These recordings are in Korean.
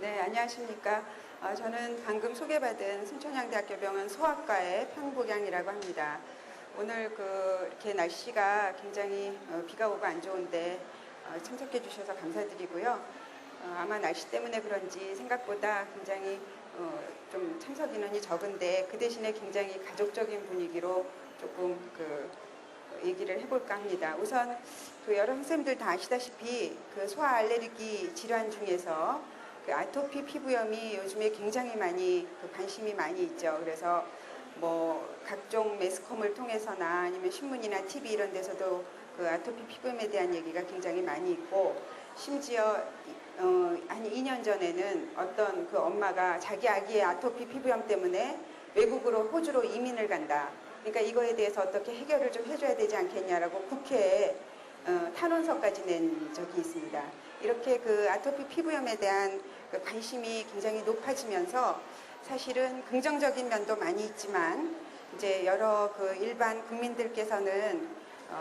네, 안녕하십니까. 저는 방금 소개받은 순천향대학교 병원 소아과의 편복양이라고 합니다. 오늘 이렇게 날씨가 굉장히 비가 오고 안 좋은데 참석해 주셔서 감사드리고요. 아마 날씨 때문에 그런지 생각보다 굉장히 좀 참석 인원이 적은데 그 대신에 굉장히 가족적인 분위기로 조금 얘기를 해볼까 합니다. 우선 여러 선생님들 다 아시다시피 소아 알레르기 질환 중에서 아토피 피부염이 요즘에 굉장히 많이 관심이 많이 있죠. 그래서 뭐 각종 매스컴을 통해서나 아니면 신문이나 TV 이런 데서도 아토피 피부염에 대한 얘기가 굉장히 많이 있고, 심지어 한 2년 전에는 어떤 엄마가 자기 아기의 아토피 피부염 때문에 외국으로 호주로 이민을 간다. 그러니까 이거에 대해서 어떻게 해결을 좀 해줘야 되지 않겠냐라고 국회에 탄원서까지 낸 적이 있습니다. 이렇게 아토피 피부염에 대한 관심이 굉장히 높아지면서 사실은 긍정적인 면도 많이 있지만 이제 여러 일반 국민들께서는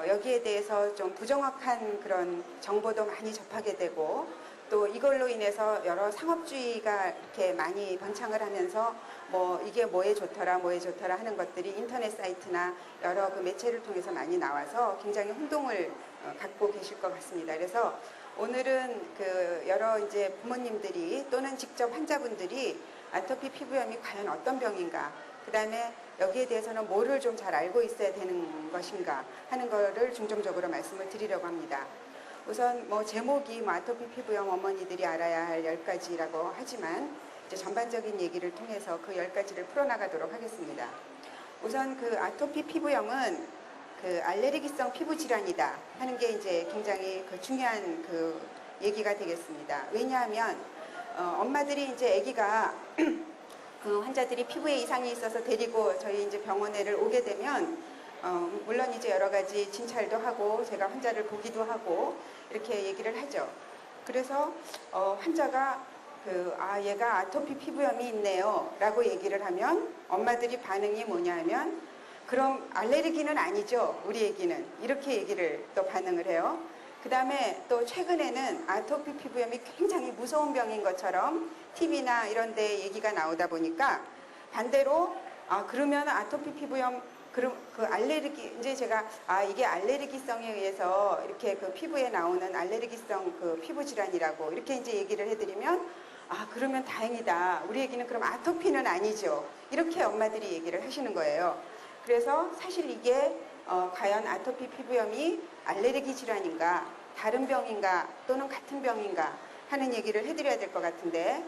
여기에 대해서 좀 부정확한 그런 정보도 많이 접하게 되고, 또 이걸로 인해서 여러 상업주의가 이렇게 많이 번창을 하면서 뭐 이게 뭐에 좋더라 하는 것들이 인터넷 사이트나 여러 매체를 통해서 많이 나와서 굉장히 혼동을 갖고 계실 것 같습니다. 그래서 오늘은 여러 이제 부모님들이 또는 직접 환자분들이 아토피 피부염이 과연 어떤 병인가, 그 다음에 여기에 대해서는 뭐를 좀 잘 알고 있어야 되는 것인가 하는 거를 중점적으로 말씀을 드리려고 합니다. 우선 제목이 아토피 피부염 어머니들이 알아야 할 10가지라고 하지만 이제 전반적인 얘기를 통해서 그 10가지를 풀어나가도록 하겠습니다. 우선 아토피 피부염은 알레르기성 피부 질환이다 하는 게 이제 굉장히 중요한 얘기가 되겠습니다. 왜냐하면 엄마들이 이제 아기가 환자들이 피부에 이상이 있어서 데리고 저희 이제 병원에를 오게 되면 물론 이제 여러 가지 진찰도 하고 제가 환자를 보기도 하고 이렇게 얘기를 하죠. 그래서 환자가 얘가 아토피 피부염이 있네요 라고 얘기를 하면 엄마들이 반응이 뭐냐 하면, 그럼 알레르기는 아니죠 우리 애기는, 이렇게 얘기를 또 반응을 해요. 그 다음에 또 최근에는 아토피 피부염이 굉장히 무서운 병인 것처럼 TV나 이런 데 얘기가 나오다 보니까 반대로 그러면 아토피 피부염 알레르기, 이제 제가 이게 알레르기성에 의해서 이렇게 피부에 나오는 알레르기성 피부 질환이라고 이렇게 이제 얘기를 해드리면, 그러면 다행이다 우리 애기는 그럼 아토피는 아니죠, 이렇게 엄마들이 얘기를 하시는 거예요. 그래서 사실 이게 과연 아토피 피부염이 알레르기 질환인가 다른 병인가 또는 같은 병인가 하는 얘기를 해드려야 될 것 같은데,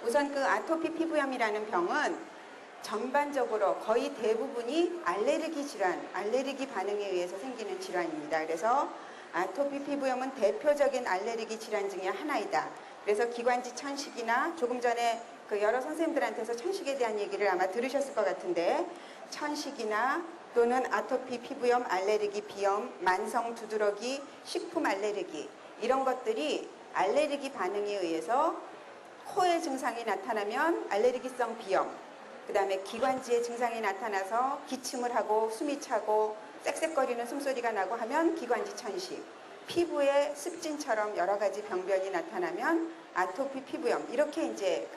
우선 아토피 피부염이라는 병은 전반적으로 거의 대부분이 알레르기 질환, 알레르기 반응에 의해서 생기는 질환입니다. 그래서 아토피 피부염은 대표적인 알레르기 질환 중에 하나이다. 그래서 기관지 천식이나 조금 전에 여러 선생님들한테서 천식에 대한 얘기를 아마 들으셨을 것 같은데, 천식이나 또는 아토피 피부염, 알레르기 비염, 만성 두드러기, 식품 알레르기, 이런 것들이 알레르기 반응에 의해서 코에 증상이 나타나면 알레르기성 비염, 그 다음에 기관지에 증상이 나타나서 기침을 하고 숨이 차고 쌕쌕거리는 숨소리가 나고 하면 기관지 천식, 피부에 습진처럼 여러 가지 병변이 나타나면 아토피 피부염, 이렇게 이제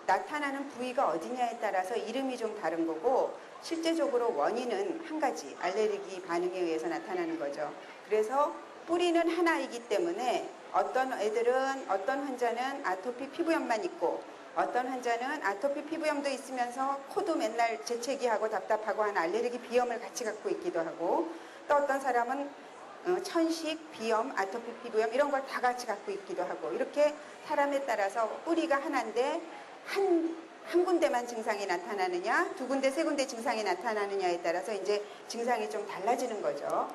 나타나는 부위가 어디냐에 따라서 이름이 좀 다른 거고, 실제적으로 원인은 한 가지, 알레르기 반응에 의해서 나타나는 거죠. 그래서 뿌리는 하나이기 때문에 어떤 애들은, 어떤 환자는 아토피 피부염만 있고 어떤 환자는 아토피 피부염도 있으면서 코도 맨날 재채기하고 답답하고 하는 알레르기 비염을 같이 갖고 있기도 하고, 또 어떤 사람은 천식, 비염, 아토피 피부염 이런 걸 다 같이 갖고 있기도 하고, 이렇게 사람에 따라서 뿌리가 하나인데 한 군데만 증상이 나타나느냐, 두 군데, 세 군데 증상이 나타나느냐에 따라서 이제 증상이 좀 달라지는 거죠.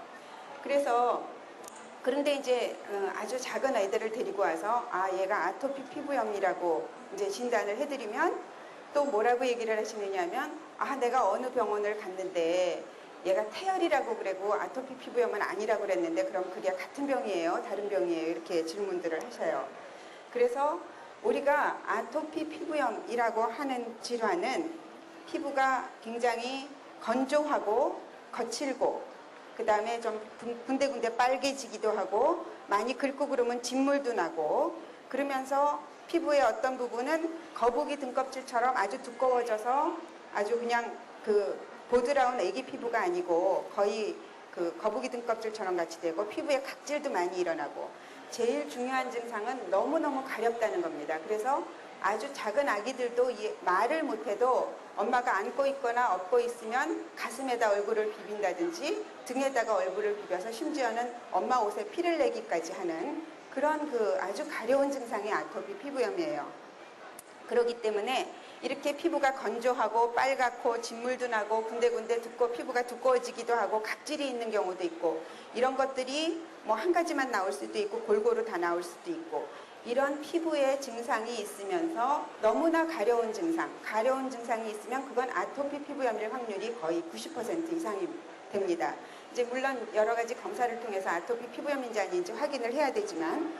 그런데 이제 아주 작은 아이들을 데리고 와서 얘가 아토피 피부염이라고 이제 진단을 해드리면 또 뭐라고 얘기를 하시느냐면, 내가 어느 병원을 갔는데 얘가 태열이라고 그러고 아토피 피부염은 아니라고 그랬는데 그럼 그게 같은 병이에요? 다른 병이에요? 이렇게 질문들을 하셔요. 그래서 우리가 아토피 피부염이라고 하는 질환은 피부가 굉장히 건조하고 거칠고 그 다음에 좀 군데군데 빨개지기도 하고 많이 긁고 그러면 진물도 나고 그러면서 피부의 어떤 부분은 거북이 등껍질처럼 아주 두꺼워져서 아주 그냥 그 보드라운 애기 피부가 아니고 거의 그 거북이 등껍질처럼 같이 되고 피부에 각질도 많이 일어나고 제일 중요한 증상은 너무너무 가렵다는 겁니다. 그래서 아주 작은 아기들도 말을 못해도 엄마가 안고 있거나 업고 있으면 가슴에다 얼굴을 비빈다든지 등에다가 얼굴을 비벼서 심지어는 엄마 옷에 피를 내기까지 하는 그런 그 아주 가려운 증상의 아토피 피부염이에요. 그렇기 때문에 이렇게 피부가 건조하고 빨갛고 진물도 나고 군데군데 피부가 두꺼워지기도 하고 각질이 있는 경우도 있고 이런 것들이 뭐 한 가지만 나올 수도 있고 골고루 다 나올 수도 있고 이런 피부에 증상이 있으면서 너무나 가려운 증상이 있으면 그건 아토피 피부염일 확률이 거의 90% 이상이 됩니다. 이제 물론 여러 가지 검사를 통해서 아토피 피부염인지 아닌지 확인을 해야 되지만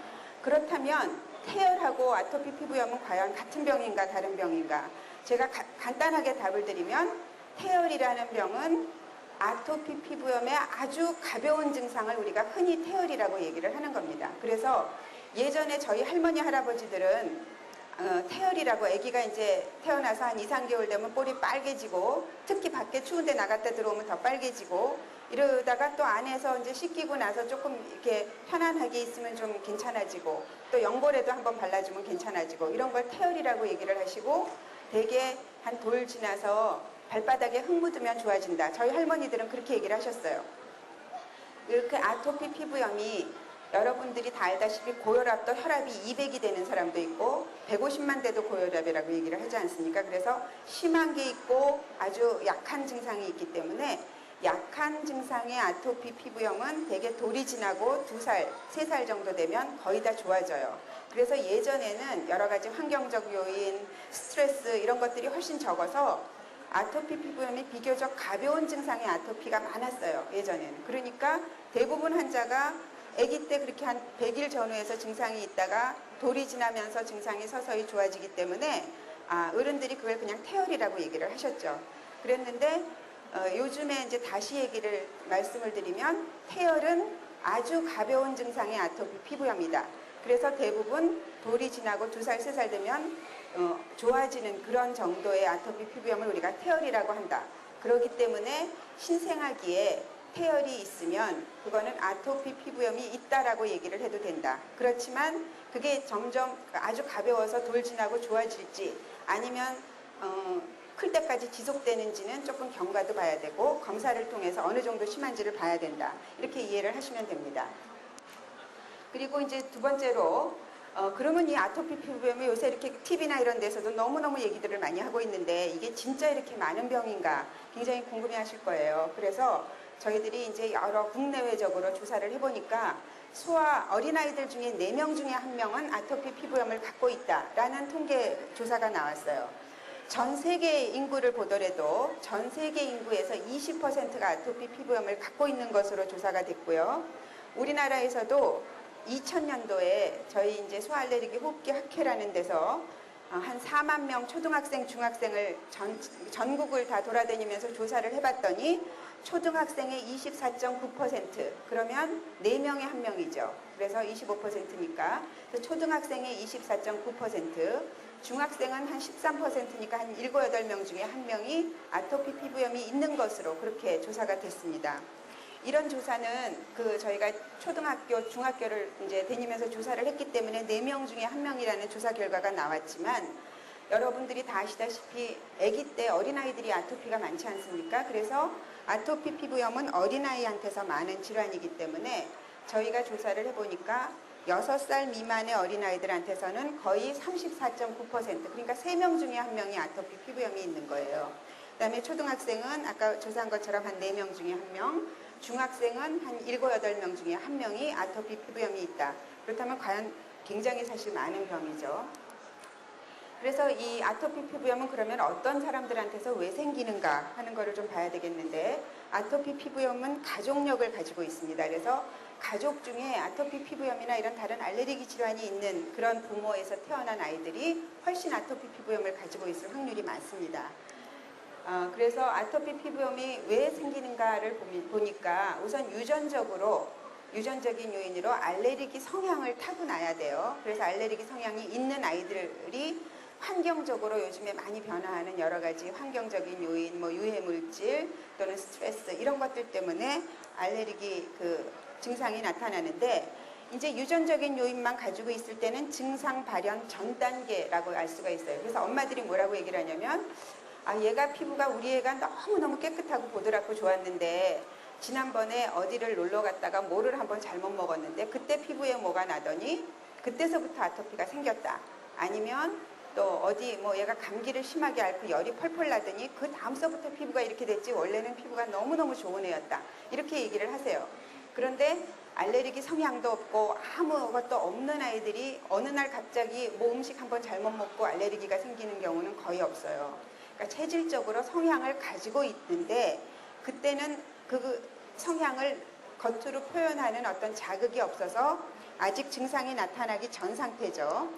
그렇다면 태열하고 아토피 피부염은 과연 같은 병인가 다른 병인가? 제가 간단하게 답을 드리면 태열이라는 병은 아토피 피부염의 아주 가벼운 증상을 우리가 흔히 태열이라고 얘기를 하는 겁니다. 그래서 예전에 저희 할머니 할아버지들은 태열이라고 아기가 이제 태어나서 한 2, 3개월 되면 볼이 빨개지고 특히 밖에 추운데 나갔다 들어오면 더 빨개지고 이러다가 또 안에서 이제 씻기고 나서 조금 이렇게 편안하게 있으면 좀 괜찮아지고 또 연골에도 한번 발라주면 괜찮아지고 이런 걸 태열이라고 얘기를 하시고 되게 한 돌 지나서 발바닥에 흙 묻으면 좋아진다. 저희 할머니들은 그렇게 얘기를 하셨어요. 이렇게 아토피 피부염이 여러분들이 다 알다시피 고혈압도 혈압이 200이 되는 사람도 있고 150만 돼도 고혈압이라고 얘기를 하지 않습니까? 그래서 심한 게 있고 아주 약한 증상이 있기 때문에 약한 증상의 아토피 피부염은 대개 돌이 지나고 2살, 3살 정도 되면 거의 다 좋아져요. 그래서 예전에는 여러 가지 환경적 요인, 스트레스 이런 것들이 훨씬 적어서 아토피 피부염이 비교적 가벼운 증상의 아토피가 많았어요. 예전에는. 그러니까 대부분 환자가 아기 때 그렇게 한 100일 전후에서 증상이 있다가 돌이 지나면서 증상이 서서히 좋아지기 때문에 어른들이 그걸 그냥 태열이라고 얘기를 하셨죠. 그랬는데 요즘에 이제 다시 말씀을 드리면 태열은 아주 가벼운 증상의 아토피 피부염이다. 그래서 대부분 돌이 지나고 2살, 3살 되면 좋아지는 그런 정도의 아토피 피부염을 우리가 태열이라고 한다. 그렇기 때문에 신생아기에 태열이 있으면 그거는 아토피 피부염이 있다라고 얘기를 해도 된다. 그렇지만 그게 점점 아주 가벼워서 돌 지나고 좋아질지 아니면 클 때까지 지속되는지는 조금 경과도 봐야 되고 검사를 통해서 어느 정도 심한지를 봐야 된다. 이렇게 이해를 하시면 됩니다. 그리고 이제 두 번째로 그러면 이 아토피 피부염이 요새 이렇게 TV나 이런 데서도 너무너무 얘기들을 많이 하고 있는데 이게 진짜 이렇게 많은 병인가 굉장히 궁금해 하실 거예요. 그래서 저희들이 이제 여러 국내외적으로 조사를 해보니까 어린아이들 중에 4명 중에 1명은 아토피 피부염을 갖고 있다라는 통계 조사가 나왔어요. 전 세계 인구를 보더라도 전 세계 인구에서 20%가 아토피 피부염을 갖고 있는 것으로 조사가 됐고요. 우리나라에서도 2000년도에 저희 이제 소아알레르기 호흡기 학회라는 데서 한 4만 명 초등학생, 중학생을 전국을 다 돌아다니면서 조사를 해봤더니 초등학생의 24.9% 그러면 4명에 1명이죠. 그래서 25%니까 초등학생의 24.9% 중학생은 한 13%니까 한 7, 8명 중에 1명이 아토피 피부염이 있는 것으로 그렇게 조사가 됐습니다. 이런 조사는 저희가 초등학교, 중학교를 이제 다니면서 조사를 했기 때문에 4명 중에 1명이라는 조사 결과가 나왔지만 여러분들이 다 아시다시피 아기 때 어린아이들이 아토피가 많지 않습니까? 그래서 아토피 피부염은 어린아이한테서 많은 질환이기 때문에 저희가 조사를 해보니까 6살 미만의 어린아이들한테서는 거의 34.9% 그러니까 3명 중에 1명이 아토피 피부염이 있는 거예요. 그 다음에 초등학생은 아까 조사한 것처럼 한 4명 중에 1명, 중학생은 한 7, 8명 중에 1명이 아토피 피부염이 있다. 그렇다면 과연 굉장히 사실 많은 병이죠. 그래서 이 아토피 피부염은 그러면 어떤 사람들한테서 왜 생기는가 하는 거를 좀 봐야 되겠는데 아토피 피부염은 가족력을 가지고 있습니다. 그래서 가족 중에 아토피 피부염이나 이런 다른 알레르기 질환이 있는 그런 부모에서 태어난 아이들이 훨씬 아토피 피부염을 가지고 있을 확률이 많습니다. 그래서 아토피 피부염이 왜 생기는가를 보니까 우선 유전적인 요인으로 알레르기 성향을 타고나야 돼요. 그래서 알레르기 성향이 있는 아이들이 환경적으로 요즘에 많이 변화하는 여러 가지 환경적인 요인, 뭐 유해물질 또는 스트레스 이런 것들 때문에 알레르기 증상이 나타나는데 이제 유전적인 요인만 가지고 있을 때는 증상 발현 전 단계라고 알 수가 있어요. 그래서 엄마들이 뭐라고 얘기를 하냐면 얘가 피부가 우리 애가 너무너무 깨끗하고 보드랍고 좋았는데 지난번에 어디를 놀러 갔다가 뭐를 한번 잘못 먹었는데 그때 피부에 뭐가 나더니 그때서부터 아토피가 생겼다. 아니면 또 어디 뭐 얘가 감기를 심하게 앓고 열이 펄펄 나더니 그 다음서부터 피부가 이렇게 됐지 원래는 피부가 너무너무 좋은 애였다. 이렇게 얘기를 하세요. 그런데 알레르기 성향도 없고 아무것도 없는 아이들이 어느 날 갑자기 뭐 음식 한번 잘못 먹고 알레르기가 생기는 경우는 거의 없어요. 그러니까 체질적으로 성향을 가지고 있는데 그때는 그 성향을 겉으로 표현하는 어떤 자극이 없어서 아직 증상이 나타나기 전 상태죠.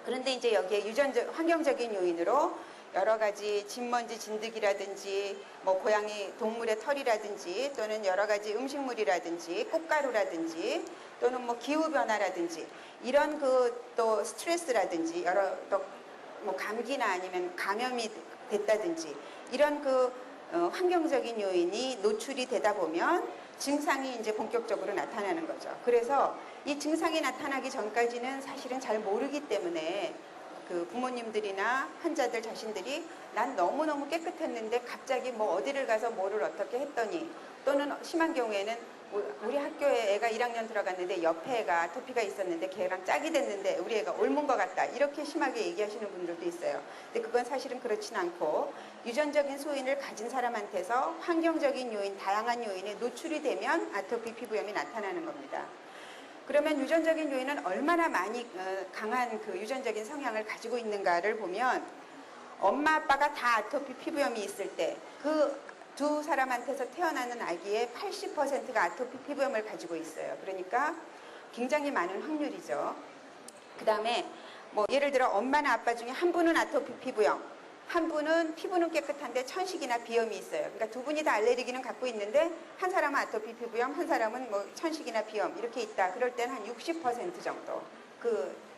그런데 이제 여기에 환경적인 요인으로 여러 가지 진먼지 진드기라든지 뭐 고양이 동물의 털이라든지 또는 여러 가지 음식물이라든지 꽃가루라든지 또는 뭐 기후 변화라든지 이런 또 스트레스라든지 여러 또 뭐 감기나 아니면 감염이 됐다든지 이런 환경적인 요인이 노출이 되다 보면 증상이 이제 본격적으로 나타나는 거죠. 그래서 이 증상이 나타나기 전까지는 사실은 잘 모르기 때문에 부모님들이나 환자들 자신들이 난 너무너무 깨끗했는데 갑자기 뭐 어디를 가서 뭐를 어떻게 했더니 또는 심한 경우에는 우리 학교에 애가 1학년 들어갔는데 옆에 애가 아토피가 있었는데 걔랑 짝이 됐는데 우리 애가 옮은 것 같다. 이렇게 심하게 얘기하시는 분들도 있어요. 근데 그건 사실은 그렇진 않고 유전적인 소인을 가진 사람한테서 환경적인 요인, 다양한 요인에 노출이 되면 아토피 피부염이 나타나는 겁니다. 그러면 유전적인 요인은 얼마나 많이 강한 유전적인 성향을 가지고 있는가를 보면 엄마 아빠가 다 아토피 피부염이 있을 때 두 사람한테서 태어나는 아기의 80%가 아토피 피부염을 가지고 있어요. 그러니까 굉장히 많은 확률이죠. 그 다음에 뭐 예를 들어 엄마나 아빠 중에 한 분은 아토피 피부염, 한 분은 피부는 깨끗한데 천식이나 비염이 있어요. 그러니까 두 분이 다 알레르기는 갖고 있는데 한 사람은 아토피 피부염, 한 사람은 뭐 천식이나 비염 이렇게 있다. 그럴 때는 한 60% 정도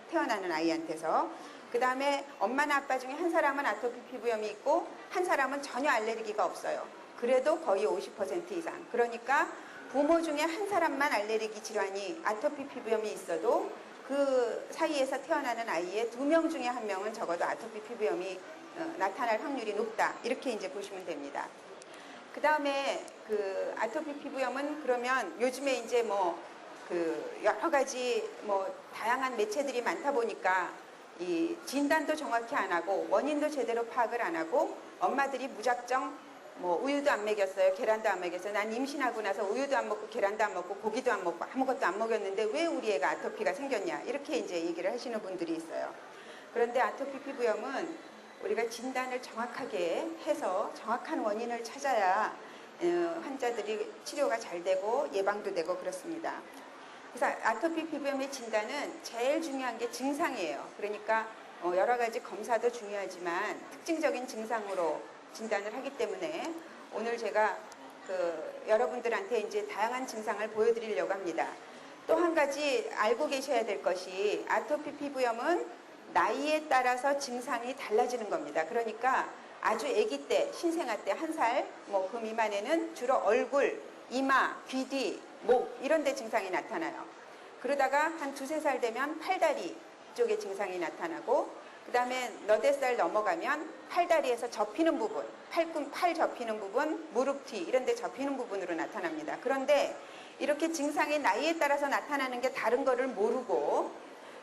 태어나는 아이한테서. 그 다음에 엄마나 아빠 중에 한 사람은 아토피 피부염이 있고 한 사람은 전혀 알레르기가 없어요. 그래도 거의 50% 이상. 그러니까 부모 중에 한 사람만 알레르기 질환이 아토피 피부염이 있어도 그 사이에서 태어나는 아이의 2명 중에 1명은 적어도 아토피 피부염이 나타날 확률이 높다. 이렇게 이제 보시면 됩니다. 그 다음에 아토피 피부염은 그러면 요즘에 이제 여러 가지 다양한 매체들이 많다 보니까 이 진단도 정확히 안 하고 원인도 제대로 파악을 안 하고 엄마들이 무작정 우유도 안 먹였어요. 계란도 안 먹였어요. 난 임신하고 나서 우유도 안 먹고 계란도 안 먹고 고기도 안 먹고 아무것도 안 먹였는데 왜 우리 애가 아토피가 생겼냐. 이렇게 이제 얘기를 하시는 분들이 있어요. 그런데 아토피 피부염은 우리가 진단을 정확하게 해서 정확한 원인을 찾아야 환자들이 치료가 잘 되고 예방도 되고 그렇습니다. 그래서 아토피 피부염의 진단은 제일 중요한 게 증상이에요. 그러니까 여러 가지 검사도 중요하지만 특징적인 증상으로 진단을 하기 때문에 오늘 제가 여러분들한테 이제 다양한 증상을 보여드리려고 합니다. 또 한 가지 알고 계셔야 될 것이 아토피 피부염은 나이에 따라서 증상이 달라지는 겁니다. 그러니까 아주 아기 때, 신생아 때 1살 그 미만에는 주로 얼굴, 이마, 귀 뒤, 목 이런 데 증상이 나타나요. 그러다가 한 2~3살 되면 팔다리 쪽에 증상이 나타나고 그 다음에 너댓 살 넘어가면 팔다리에서 접히는 부분, 팔 접히는 부분, 무릎 뒤 이런 데 접히는 부분으로 나타납니다. 그런데 이렇게 증상이 나이에 따라서 나타나는 게 다른 거를 모르고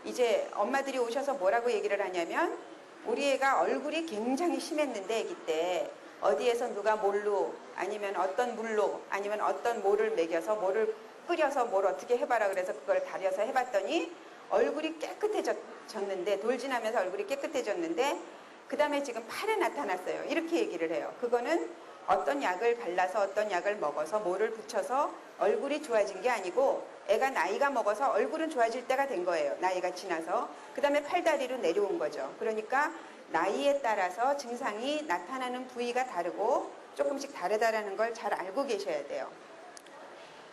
이제 엄마들이 오셔서 뭐라고 얘기를 하냐면 우리 애가 얼굴이 굉장히 심했는데 아기 때 어디에서 누가 뭘로 아니면 어떤 물로 아니면 어떤 뭐를 먹여서 뭐를 끓여서 뭘 어떻게 해봐라 그래서 그걸 다려서 해봤더니 얼굴이 깨끗해졌는데 돌진하면서 얼굴이 깨끗해졌는데 그 다음에 지금 팔에 나타났어요. 이렇게 얘기를 해요. 그거는 어떤 약을 발라서 어떤 약을 먹어서 뭐를 붙여서 얼굴이 좋아진 게 아니고 애가 나이가 먹어서 얼굴은 좋아질 때가 된 거예요. 나이가 지나서. 그 다음에 팔다리로 내려온 거죠. 그러니까 나이에 따라서 증상이 나타나는 부위가 다르고 조금씩 다르다라는 걸 잘 알고 계셔야 돼요.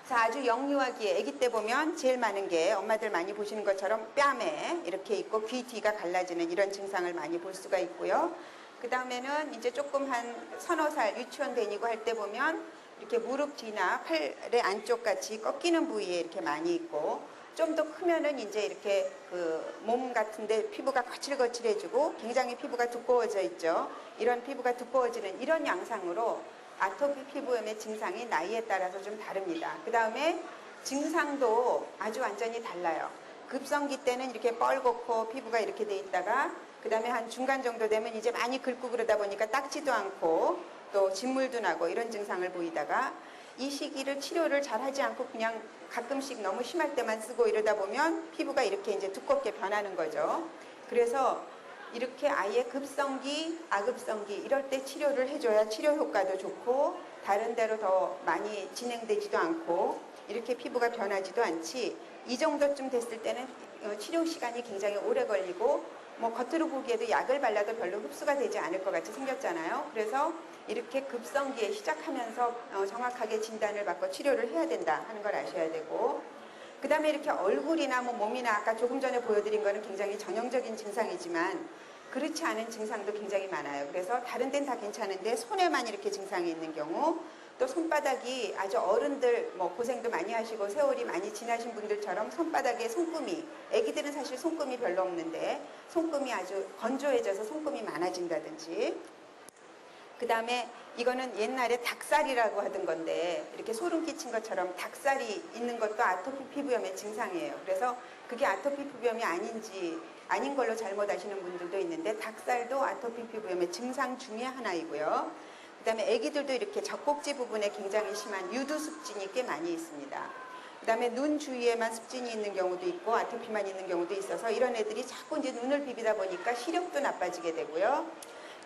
자, 아주 영유아기에 아기 때 보면 제일 많은 게 엄마들 많이 보시는 것처럼 뺨에 이렇게 있고 귀 뒤가 갈라지는 이런 증상을 많이 볼 수가 있고요. 그 다음에는 이제 조금 한 서너 살 유치원 다니고 할 때 보면 이렇게 무릎 뒤나 팔의 안쪽 같이 꺾이는 부위에 이렇게 많이 있고, 좀 더 크면은 이제 이렇게 그 몸 같은데 피부가 거칠거칠해지고 굉장히 피부가 두꺼워져 있죠. 이런 피부가 두꺼워지는 이런 양상으로 아토피 피부염의 증상이 나이에 따라서 좀 다릅니다. 그 다음에 증상도 아주 완전히 달라요. 급성기 때는 이렇게 뻘겋고 피부가 이렇게 돼 있다가, 그 다음에 한 중간 정도 되면 이제 많이 긁고 그러다 보니까 닦지도 않고 또 진물도 나고 이런 증상을 보이다가, 이 시기를 치료를 잘 하지 않고 그냥 가끔씩 너무 심할 때만 쓰고 이러다 보면 피부가 이렇게 이제 두껍게 변하는 거죠. 그래서 이렇게 아예 급성기, 아급성기 이럴 때 치료를 해줘야 치료 효과도 좋고 다른 데로 더 많이 진행되지도 않고 이렇게 피부가 변하지도 않지, 이 정도쯤 됐을 때는 치료 시간이 굉장히 오래 걸리고 뭐 겉으로 보기에도 약을 발라도 별로 흡수가 되지 않을 것 같이 생겼잖아요. 그래서 이렇게 급성기에 시작하면서 정확하게 진단을 받고 치료를 해야 된다 하는 걸 아셔야 되고, 그 다음에 이렇게 얼굴이나 뭐 몸이나 아까 조금 전에 보여드린 거는 굉장히 전형적인 증상이지만 그렇지 않은 증상도 굉장히 많아요. 그래서 다른 데는 다 괜찮은데 손에만 이렇게 증상이 있는 경우, 또 손바닥이 아주 어른들 뭐 고생도 많이 하시고 세월이 많이 지나신 분들처럼 손바닥에 손금이, 아기들은 사실 손금이 별로 없는데 손금이 아주 건조해져서 손금이 많아진다든지, 그 다음에 이거는 옛날에 닭살이라고 하던 건데 이렇게 소름 끼친 것처럼 닭살이 있는 것도 아토피 피부염의 증상이에요. 그래서 그게 아토피 피부염이 아닌 걸로 잘못 아시는 분들도 있는데, 닭살도 아토피 피부염의 증상 중에 하나이고요. 그 다음에 아기들도 이렇게 젖꼭지 부분에 굉장히 심한 유두 습진이 꽤 많이 있습니다. 그 다음에 눈 주위에만 습진이 있는 경우도 있고 아토피만 있는 경우도 있어서 이런 애들이 자꾸 이제 눈을 비비다 보니까 시력도 나빠지게 되고요.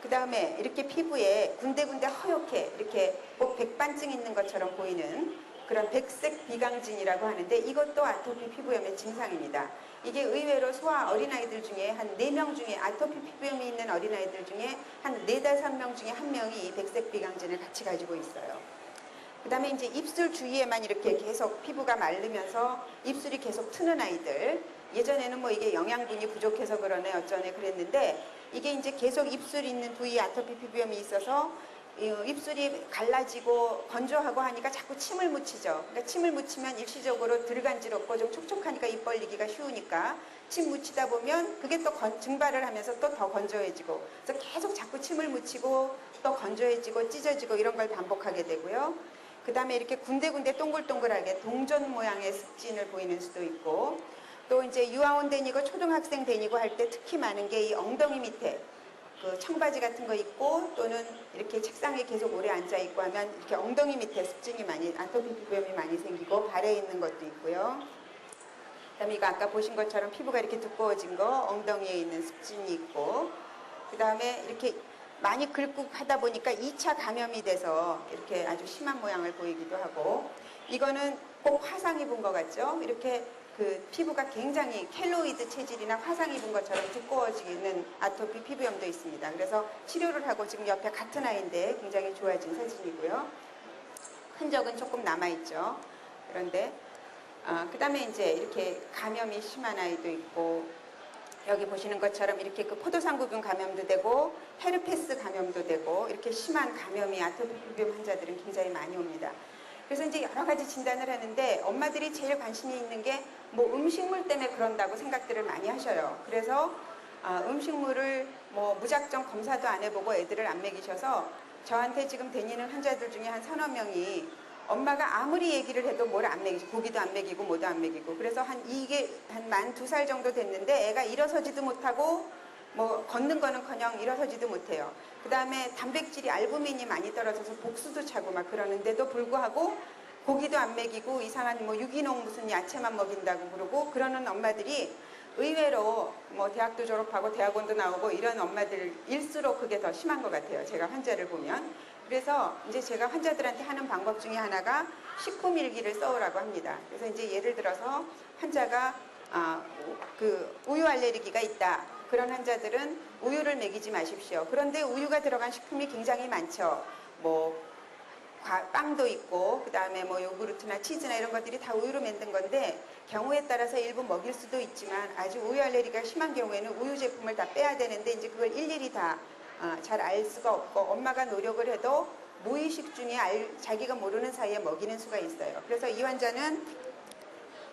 그 다음에 이렇게 피부에 군데군데 허옇게 이렇게 꼭 백반증 있는 것처럼 보이는 그런 백색 비강진이라고 하는데, 이것도 아토피 피부염의 증상입니다. 이게 의외로 소아 어린아이들 중에 한 4명 중에, 아토피 피부염이 있는 어린아이들 중에 한 4~5명 중에 1명이 이 백색 비강진을 같이 가지고 있어요. 그 다음에 이제 입술 주위에만 이렇게 계속 피부가 마르면서 입술이 계속 트는 아이들, 예전에는 뭐 이게 영양분이 부족해서 그러네 어쩌네 그랬는데, 이게 이제 계속 입술 있는 부위에 아토피 피부염이 있어서 입술이 갈라지고 건조하고 하니까 자꾸 침을 묻히죠. 그러니까 침을 묻히면 일시적으로 들간지럽고 좀 촉촉하니까 입 벌리기가 쉬우니까 침 묻히다 보면 그게 또 증발을 하면서 또 더 건조해지고, 그래서 계속 자꾸 침을 묻히고 또 건조해지고 찢어지고 이런 걸 반복하게 되고요. 그 다음에 이렇게 군데군데 동글동글하게 동전 모양의 습진을 보이는 수도 있고, 또 이제 유아원 다니고 초등학생 다니고 할 때 특히 많은 게 이 엉덩이 밑에 그 청바지 같은 거 입고 또는 이렇게 책상에 계속 오래 앉아 있고 하면 이렇게 엉덩이 밑에 습진이 많이, 아토피 피부염이 많이 생기고 발에 있는 것도 있고요. 그다음에 이거 아까 보신 것처럼 피부가 이렇게 두꺼워진 거, 엉덩이에 있는 습진이 있고, 그 다음에 이렇게 많이 긁고 하다 보니까 2차 감염이 돼서 이렇게 아주 심한 모양을 보이기도 하고, 이거는 꼭 화상 입은 것 같죠? 이렇게 그 피부가 굉장히 켈로이드 체질이나 화상 입은 것처럼 두꺼워지는 아토피 피부염도 있습니다. 그래서 치료를 하고 지금 옆에 같은 아이인데 굉장히 좋아진 사진이고요. 흔적은 조금 남아있죠. 그런데 그 다음에 이제 이렇게 감염이 심한 아이도 있고, 여기 보시는 것처럼 이렇게 그 포도상구균 감염도 되고 헤르페스 감염도 되고, 이렇게 심한 감염이 아토피 피부염 환자들은 굉장히 많이 옵니다. 그래서 이제 여러 가지 진단을 하는데 엄마들이 제일 관심이 있는 게 뭐 음식물 때문에 그런다고 생각들을 많이 하셔요. 그래서 음식물을 뭐 무작정 검사도 안 해보고 애들을 안 먹이셔서 저한테 지금 다니는 환자들 중에 한 서너 명이 엄마가 아무리 얘기를 해도 뭘 안 먹이고 고기도 안 먹이고 뭐도 안 먹이고, 그래서 이게 한 만 2살 정도 됐는데 애가 일어서지도 못하고 뭐 걷는 거는커녕 일어서지도 못해요. 그 다음에 단백질이 알부민이 많이 떨어져서 복수도 차고 막 그러는데도 불구하고 고기도 안 먹이고 이상한 뭐 유기농 무슨 야채만 먹인다고 그러고 그러는 엄마들이 의외로 뭐 대학도 졸업하고 대학원도 나오고 이런 엄마들일수록 그게 더 심한 것 같아요. 제가 환자를 보면. 그래서 이제 제가 환자들한테 하는 방법 중에 하나가 식품일기를 써오라고 합니다. 그래서 이제 예를 들어서 환자가 그 우유 알레르기가 있다. 그런 환자들은 우유를 먹이지 마십시오. 그런데 우유가 들어간 식품이 굉장히 많죠. 뭐 빵도 있고 그다음에 뭐 요구르트나 치즈나 이런 것들이 다 우유로 만든 건데 경우에 따라서 일부 먹일 수도 있지만 아주 우유 알레르기가 심한 경우에는 우유 제품을 다 빼야 되는데 이제 그걸 일일이 다 잘 알 수가 없고 엄마가 노력을 해도 무의식 중에 자기가 모르는 사이에 먹이는 수가 있어요. 그래서 이 환자는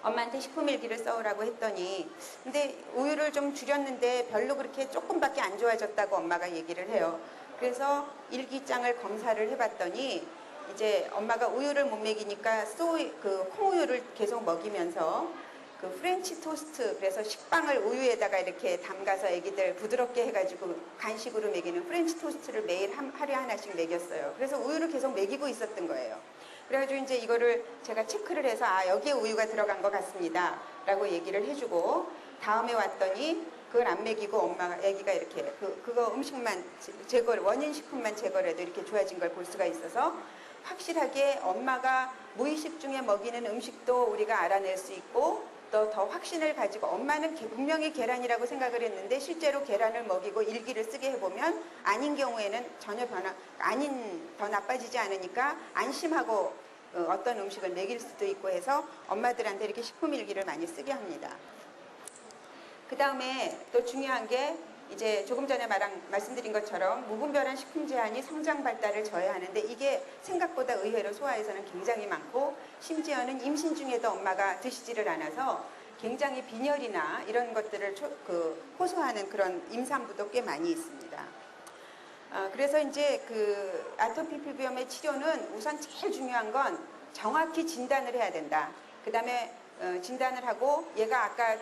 엄마한테 식품일기를 써오라고 했더니 근데 우유를 좀 줄였는데 별로 그렇게 조금밖에 안 좋아졌다고 엄마가 얘기를 해요. 그래서 일기장을 검사를 해봤더니 이제 엄마가 우유를 못 먹이니까 그 콩우유를 계속 먹이면서 그 프렌치 토스트, 그래서 식빵을 우유에다가 이렇게 담가서 애기들 부드럽게 해가지고 간식으로 먹이는 프렌치 토스트를 매일 하루에 하나씩 먹였어요. 그래서 우유를 계속 먹이고 있었던 거예요. 그래가지고 이제 이거를 제가 체크를 해서 여기에 우유가 들어간 것 같습니다 라고 얘기를 해주고 다음에 왔더니 그걸 안 먹이고 엄마가 애기가 이렇게 그거 음식만 원인 식품만 제거를 해도 이렇게 좋아진 걸 볼 수가 있어서 확실하게 엄마가 무의식 중에 먹이는 음식도 우리가 알아낼 수 있고 또 더 확신을 가지고 엄마는 분명히 계란이라고 생각을 했는데 실제로 계란을 먹이고 일기를 쓰게 해보면 아닌 경우에는 전혀 더 나빠지지 않으니까 안심하고 어떤 음식을 먹일 수도 있고 해서 엄마들한테 이렇게 식품 일기를 많이 쓰게 합니다. 그 다음에 또 중요한 게 이제 조금 전에 말씀드린 것처럼 무분별한 식품 제한이 성장 발달을 저해하는데 이게 생각보다 의외로 소아에서는 굉장히 많고 심지어는 임신 중에도 엄마가 드시지를 않아서 굉장히 빈혈이나 이런 것들을 호소하는 그런 임산부도 꽤 많이 있습니다. 그래서 이제 그 아토피 피부염의 치료는 우선 제일 중요한 건 정확히 진단을 해야 된다. 그 다음에 진단을 하고 얘가 아까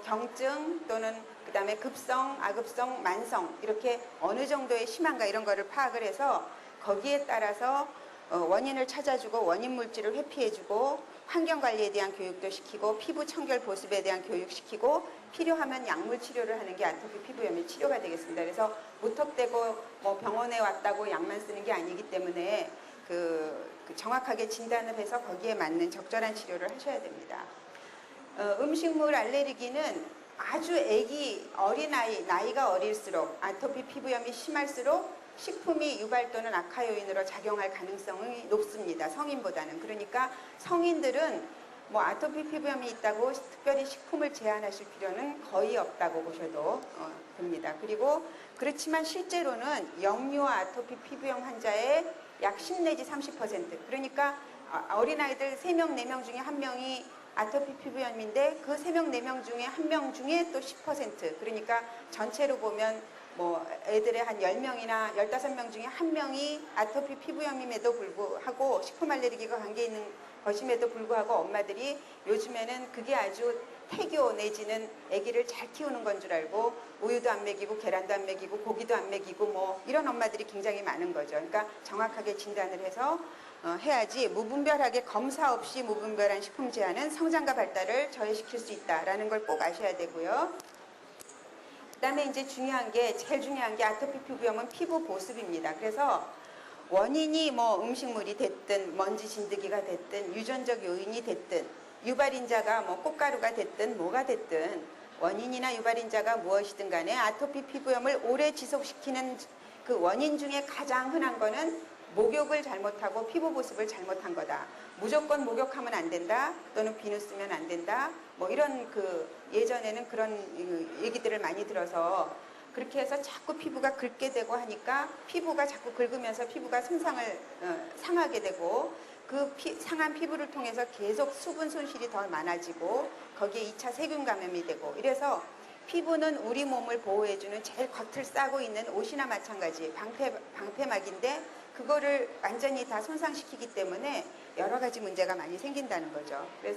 경증 또는 그 다음에 급성, 아급성, 만성 이렇게 어느 정도의 심한가 이런 거를 파악을 해서 거기에 따라서 원인을 찾아주고 원인 물질을 회피해주고 환경관리에 대한 교육도 시키고 피부 청결 보습에 대한 교육시키고 필요하면 약물 치료를 하는 게 아토피 피부염의 치료가 되겠습니다. 그래서 무턱대고 뭐 병원에 왔다고 약만 쓰는 게 아니기 때문에 정확하게 진단을 해서 거기에 맞는 적절한 치료를 하셔야 됩니다. 음식물 알레르기는 아주 어린아이, 나이가 어릴수록 아토피 피부염이 심할수록 식품이 유발 또는 악화 요인으로 작용할 가능성이 높습니다. 성인보다는. 그러니까 성인들은 뭐 아토피 피부염이 있다고 특별히 식품을 제한하실 필요는 거의 없다고 보셔도 됩니다. 그리고 그렇지만 실제로는 영유아 아토피 피부염 환자의 약 10 내지 30% 그러니까 어린아이들 3명, 4명 중에 1명이 아토피 피부염인데 그 3명, 4명 중에 1명 중에 또 10% 그러니까 전체로 보면 뭐 애들의 한 10명이나 15명 중에 1명이 아토피 피부염임에도 불구하고 식품 알레르기가 관계 있는 것임에도 불구하고 엄마들이 요즘에는 그게 아주 태교 내지는 아기를 잘 키우는 건 줄 알고 우유도 안 먹이고 계란도 안 먹이고 고기도 안 먹이고 뭐 이런 엄마들이 굉장히 많은 거죠. 그러니까 정확하게 진단을 해서 해야지 무분별하게 검사 없이 무분별한 식품 제한은 성장과 발달을 저해시킬 수 있다라는 걸 꼭 아셔야 되고요. 그다음에 이제 제일 중요한 게 아토피 피부염은 피부 보습입니다. 그래서 원인이 뭐 음식물이 됐든 먼지 진드기가 됐든 유전적 요인이 됐든 유발인자가 뭐 꽃가루가 됐든 뭐가 됐든 원인이나 유발인자가 무엇이든 간에 아토피 피부염을 오래 지속시키는 그 원인 중에 가장 흔한 거는 목욕을 잘못하고 피부 보습을 잘못한 거다. 무조건 목욕하면 안 된다. 또는 비누 쓰면 안 된다. 뭐 이런 예전에는 그런 얘기들을 많이 들어서 그렇게 해서 자꾸 피부가 긁게 되고 하니까 피부가 자꾸 긁으면서 피부가 상하게 되고 상한 피부를 통해서 계속 수분 손실이 더 많아지고 거기에 2차 세균 감염이 되고 이래서 피부는 우리 몸을 보호해주는 제일 겉을 싸고 있는 옷이나 마찬가지 방패막인데 그거를 완전히 다 손상시키기 때문에 여러 가지 문제가 많이 생긴다는 거죠. 그래서